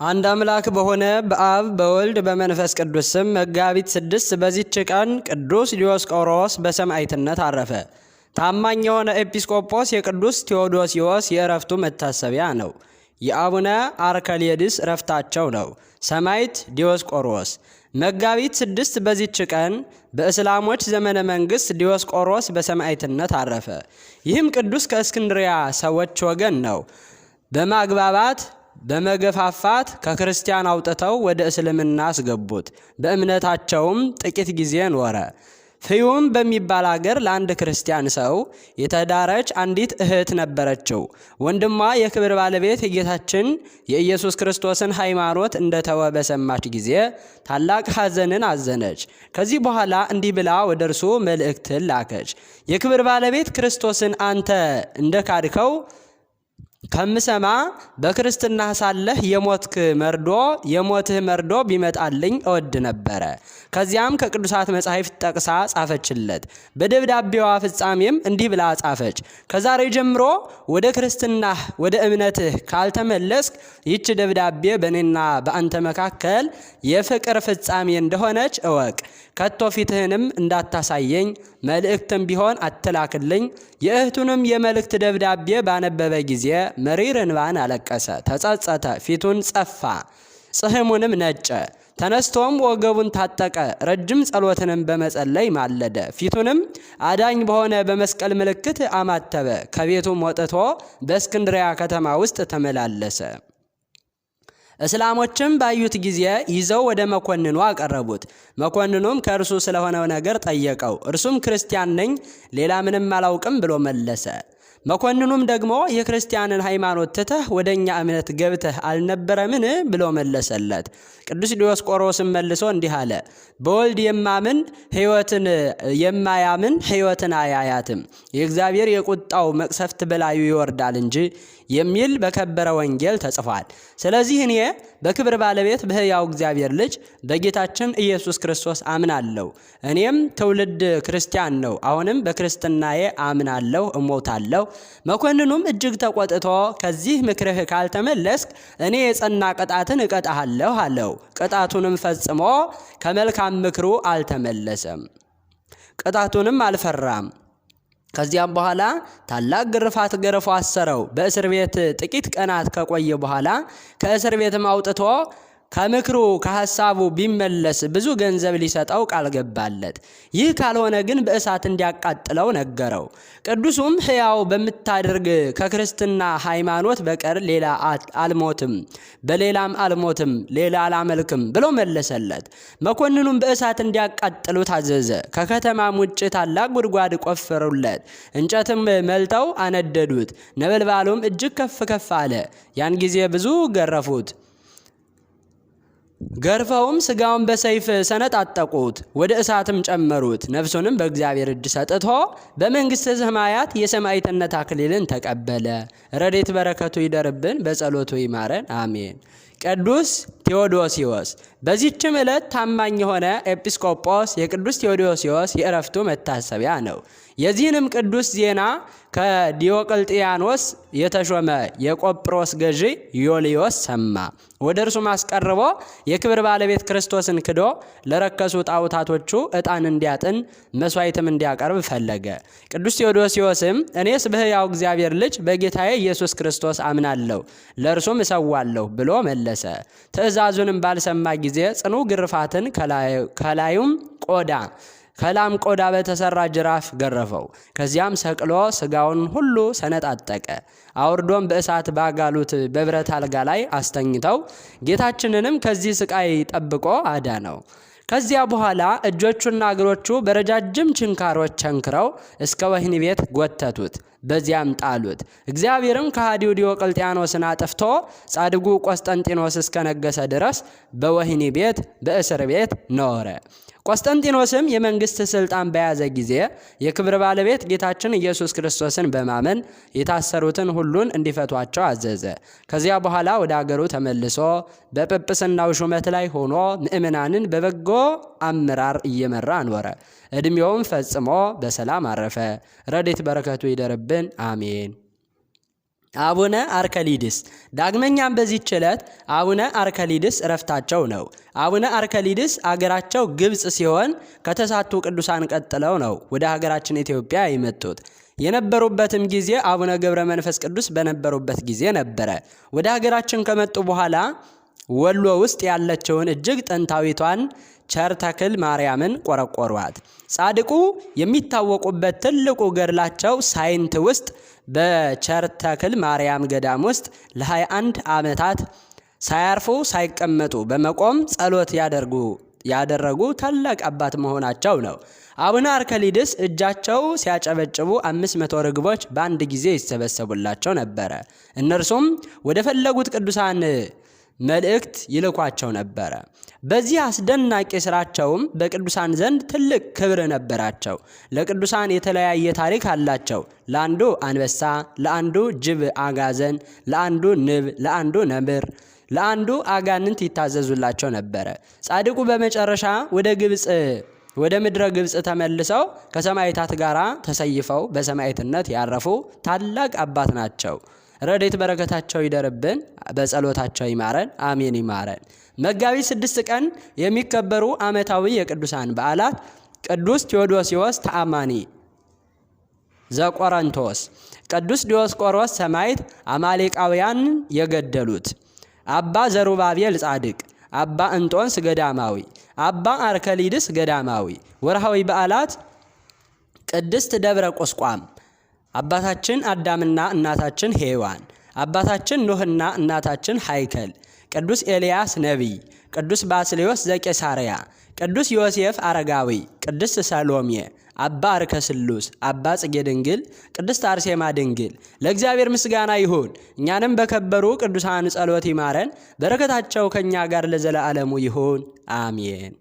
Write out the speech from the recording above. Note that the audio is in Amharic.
አንድ አምላክ በሆነ በአብ በወልድ በመንፈስ ቅዱስ ስም መጋቢት 6 በዚች ቀን ቅዱስ ዲዮስቆሮስ በሰማዕትነት አረፈ። ታማኝ የሆነ ኤጲስቆጶስ የቅዱስ ቴዎዶሲዎስ የእረፍቱ መታሰቢያ ነው። የአቡነ አርከሌድስ እረፍታቸው ነው። ሰማዕት ዲዮስቆሮስ። መጋቢት 6 በዚች ቀን በእስላሞች ዘመነ መንግስት ዲዮስቆሮስ በሰማዕትነት አረፈ። ይህም ቅዱስ ከእስክንድሪያ ሰዎች ወገን ነው። በማግባባት በመገፋፋት ከክርስቲያን አውጥተው ወደ እስልምና አስገቡት። በእምነታቸውም ጥቂት ጊዜ ኖረ። ፍዩም በሚባል አገር ለአንድ ክርስቲያን ሰው የተዳረች አንዲት እህት ነበረችው። ወንድሟ የክብር ባለቤት የጌታችን የኢየሱስ ክርስቶስን ሃይማኖት እንደተወ በሰማች ጊዜ ታላቅ ሐዘንን አዘነች። ከዚህ በኋላ እንዲህ ብላ ወደ እርሱ መልእክትን ላከች። የክብር ባለቤት ክርስቶስን አንተ እንደካድከው ከምሰማ በክርስትና ሳለህ የሞትህ መርዶ ቢመጣልኝ እወድ ነበረ። ከዚያም ከቅዱሳት መጻሕፍት ጠቅሳ ጻፈችለት። በደብዳቤዋ ፍጻሜም እንዲህ ብላ ጻፈች። ከዛሬ ጀምሮ ወደ ክርስትናህ ወደ እምነትህ ካልተመለስክ ይህች ደብዳቤ በእኔና በአንተ መካከል የፍቅር ፍጻሜ እንደሆነች እወቅ። ከቶ ፊትህንም እንዳታሳየኝ፣ መልእክትም ቢሆን አትላክልኝ። የእህቱንም የመልእክት ደብዳቤ ባነበበ ጊዜ መሪር እንባን አለቀሰ፣ ተጸጸተ፣ ፊቱን ጸፋ፣ ጽሕሙንም ነጨ። ተነስቶም ወገቡን ታጠቀ፣ ረጅም ጸሎትንም በመጸለይ ማለደ። ፊቱንም አዳኝ በሆነ በመስቀል ምልክት አማተበ። ከቤቱም ወጥቶ በእስክንድሪያ ከተማ ውስጥ ተመላለሰ። እስላሞችም ባዩት ጊዜ ይዘው ወደ መኮንኑ አቀረቡት። መኮንኑም ከእርሱ ስለሆነው ነገር ጠየቀው። እርሱም ክርስቲያን ነኝ፣ ሌላ ምንም አላውቅም ብሎ መለሰ። መኮንኑም ደግሞ የክርስቲያንን ሃይማኖት ትተህ ወደ እኛ እምነት ገብተህ አልነበረምን ብሎ መለሰለት። ቅዱስ ዲዮስቆሮስም መልሶ እንዲህ አለ። በወልድ የማያምን ሕይወትን አያያትም፣ የእግዚአብሔር የቁጣው መቅሰፍት በላዩ ይወርዳል እንጂ የሚል በከበረ ወንጌል ተጽፏል። ስለዚህ እኔ በክብር ባለቤት በሕያው እግዚአብሔር ልጅ በጌታችን ኢየሱስ ክርስቶስ አምናለሁ። እኔም ትውልድ ክርስቲያን ነው። አሁንም በክርስትናዬ አምናለሁ፣ እሞታለሁ። መኮንኑም እጅግ ተቆጥቶ ከዚህ ምክርህ ካልተመለስክ እኔ የጸና ቅጣትን እቀጣሃለሁ አለው። ቅጣቱንም ፈጽሞ ከመልካም ምክሩ አልተመለሰም፣ ቅጣቱንም አልፈራም። ከዚያም በኋላ ታላቅ ግርፋት ገርፎ አሰረው። በእስር ቤት ጥቂት ቀናት ከቆየ በኋላ ከእስር ቤትም አውጥቶ ከምክሩ ከሐሳቡ ቢመለስ ብዙ ገንዘብ ሊሰጠው ቃል ገባለት። ይህ ካልሆነ ግን በእሳት እንዲያቃጥለው ነገረው። ቅዱሱም ሕያው በምታደርግ ከክርስትና ሃይማኖት በቀር ሌላ አልሞትም፣ በሌላም አልሞትም፣ ሌላ አላመልክም ብሎ መለሰለት። መኮንኑም በእሳት እንዲያቃጥሉ ታዘዘ። ከከተማም ውጭ ታላቅ ጉድጓድ ቆፈሩለት፣ እንጨትም መልተው አነደዱት። ነበልባሉም እጅግ ከፍ ከፍ አለ። ያን ጊዜ ብዙ ገረፉት። ገርፈውም ስጋውን በሰይፍ ሰነጣጠቁት፣ ወደ እሳትም ጨመሩት። ነፍሱንም በእግዚአብሔር እጅ ሰጥቶ በመንግሥተ ሰማያት የሰማዕትነት አክሊልን ተቀበለ። ረድኤት በረከቱ ይደርብን፣ በጸሎቱ ይማረን፣ አሜን። ቅዱስ ቴዎዶሲዎስ። በዚህችም ዕለት ታማኝ የሆነ ኤጲስቆጶስ የቅዱስ ቴዎዶሲዎስ የእረፍቱ መታሰቢያ ነው። የዚህንም ቅዱስ ዜና ከዲዮቅልጥያኖስ የተሾመ የቆጵሮስ ገዢ ዮልዮስ ሰማ። ወደ እርሱም አስቀርቦ የክብር ባለቤት ክርስቶስን ክዶ ለረከሱ ጣዖታቶቹ ዕጣን እንዲያጥን መስዋዕትም እንዲያቀርብ ፈለገ። ቅዱስ ቴዎዶሲዎስም እኔስ በሕያው እግዚአብሔር ልጅ በጌታዬ ኢየሱስ ክርስቶስ አምናለሁ፣ ለእርሱም እሰዋለሁ ብሎ መለሰ። ትእዛዙንም ባልሰማ ጊዜ ጽኑ ግርፋትን ከላም ቆዳ በተሰራ ጅራፍ ገረፈው። ከዚያም ሰቅሎ ስጋውን ሁሉ ሰነጣጠቀ። አውርዶም በእሳት ባጋሉት በብረት አልጋ ላይ አስተኝተው ጌታችንንም ከዚህ ስቃይ ጠብቆ አዳነው። ከዚያ በኋላ እጆቹና እግሮቹ በረጃጅም ችንካሮች ቸንክረው እስከ ወህኒ ቤት ጎተቱት፣ በዚያም ጣሉት። እግዚአብሔርም ከሃዲው ዲዮቅልጥያኖስን አጥፍቶ ጻድቁ ቆስጠንጢኖስ እስከነገሰ ድረስ በወህኒ ቤት በእስር ቤት ኖረ። ቆስጠንጢኖስም የመንግስት ስልጣን በያዘ ጊዜ የክብር ባለቤት ጌታችን ኢየሱስ ክርስቶስን በማመን የታሰሩትን ሁሉን እንዲፈቷቸው አዘዘ። ከዚያ በኋላ ወደ አገሩ ተመልሶ በጵጵስናው ሹመት ላይ ሆኖ ምእመናንን በበጎ አመራር እየመራ ኖረ። ዕድሜውም ፈጽሞ በሰላም አረፈ። ረድኤት በረከቱ ይደርብን፣ አሜን። አቡነ አርከሊድስ። ዳግመኛም በዚህች ዕለት አቡነ አርከሊድስ ዕረፍታቸው ነው። አቡነ አርከሊድስ አገራቸው ግብፅ ሲሆን ከተሳቱ ቅዱሳን ቀጥለው ነው ወደ ሀገራችን ኢትዮጵያ የመጡት። የነበሩበትም ጊዜ አቡነ ገብረ መንፈስ ቅዱስ በነበሩበት ጊዜ ነበረ። ወደ ሀገራችን ከመጡ በኋላ ወሎ ውስጥ ያለችውን እጅግ ጥንታዊቷን ቸር ተክል ማርያምን ቆረቆሯት። ጻድቁ የሚታወቁበት ትልቁ ገድላቸው ሳይንት ውስጥ በቸር ተክል ማርያም ገዳም ውስጥ ለ21 ዓመታት ሳያርፉ ሳይቀመጡ በመቆም ጸሎት ያደረጉ ታላቅ አባት መሆናቸው ነው። አቡነ አርከሊድስ እጃቸው ሲያጨበጭቡ 500 ርግቦች በአንድ ጊዜ ይሰበሰቡላቸው ነበረ። እነርሱም ወደ ፈለጉት ቅዱሳን መልእክት ይልኳቸው ነበረ። በዚህ አስደናቂ ስራቸውም በቅዱሳን ዘንድ ትልቅ ክብር ነበራቸው። ለቅዱሳን የተለያየ ታሪክ አላቸው። ለአንዱ አንበሳ፣ ለአንዱ ጅብ አጋዘን፣ ለአንዱ ንብ፣ ለአንዱ ነብር፣ ለአንዱ አጋንንት ይታዘዙላቸው ነበረ። ጻድቁ በመጨረሻ ወደ ምድረ ግብፅ ተመልሰው ከሰማዕታት ጋር ተሰይፈው በሰማዕትነት ያረፉ ታላቅ አባት ናቸው። ረድኤት በረከታቸው ይደርብን፣ በጸሎታቸው ይማረን፣ አሜን ይማረን። መጋቢት 6 ቀን የሚከበሩ ዓመታዊ የቅዱሳን በዓላት ቅዱስ ቴዎዶስዮስ ተአማኒ ዘቆሮንቶስ፣ ቅዱስ ዲዮስቆሮስ ሰማዕት አማሌቃውያን የገደሉት፣ አባ ዘሩባቤል ጻድቅ፣ አባ እንጦንስ ገዳማዊ፣ አባ አርከሊድስ ገዳማዊ። ወርሃዊ በዓላት ቅድስት ደብረ ቁስቋም፣ አባታችን አዳምና እናታችን ሔዋን፣ አባታችን ኖህና እናታችን ሃይከል፣ ቅዱስ ኤልያስ ነቢይ፣ ቅዱስ ባስልዮስ ዘቄሳርያ፣ ቅዱስ ዮሴፍ አረጋዊ፣ ቅድስት ሰሎሜ፣ አባ አርከ ስሉስ፣ አባ ጽጌ ድንግል፣ ቅድስት አርሴማ ድንግል። ለእግዚአብሔር ምስጋና ይሁን። እኛንም በከበሩ ቅዱሳን ጸሎት ይማረን። በረከታቸው ከእኛ ጋር ለዘለዓለሙ ይሁን አሜን።